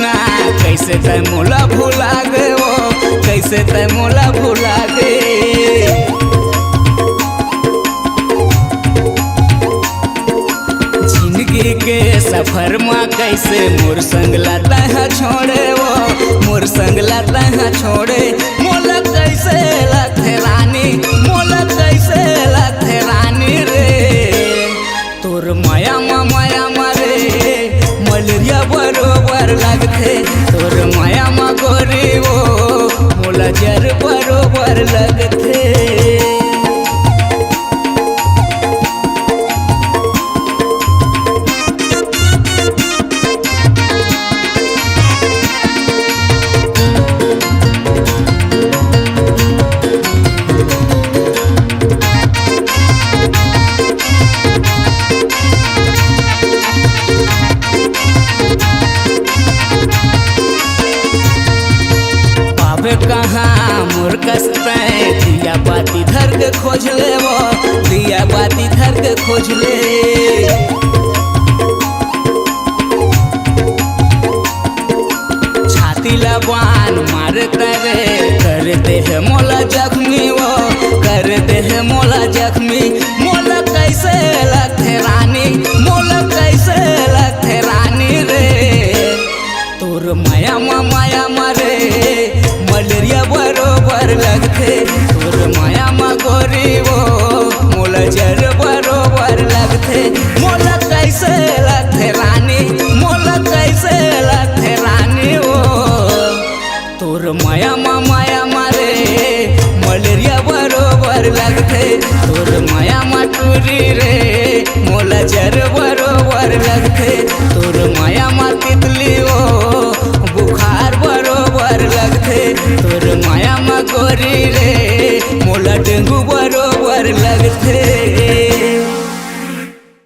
सुना कैसे तै मोला भुला गे वो, कैसे तै मोला भुला गे। जिंदगी के सफर में कैसे मोर संग लाता है छोड़े वो, मोर संग लाता है छोड़े। मोला कैसे लगथे रानी, मोला कैसे लगथे रानी रे। तोर माया रे मलेरिया बरोबर लगथे, तोर माया मा गोरी वो मोला जर बरोबर लगथे। कहाँ मोर कस्ते दिया बाती धर के खोज ले वो, दिया बाती धर के खोज ले। छाती लबान मारते रे करते है मोला जख्मी वो, करते है मोला जख्मी। मोला कैसे लगथे रानी, मोला कैसे लगथे रानी रे। तोर माया रे मलेरिया बरोबर लगथे, तोर माया मा गोरी वो मोला जर बरोबर लगथे। मोला कैसे लगथे रानी, मोला कैसे लगथे रानी वो। तोर माया मा रे मलेरिया बरोबर लगथे, तोर माया मा टूरी रे मोला जर बरोबर लगथे।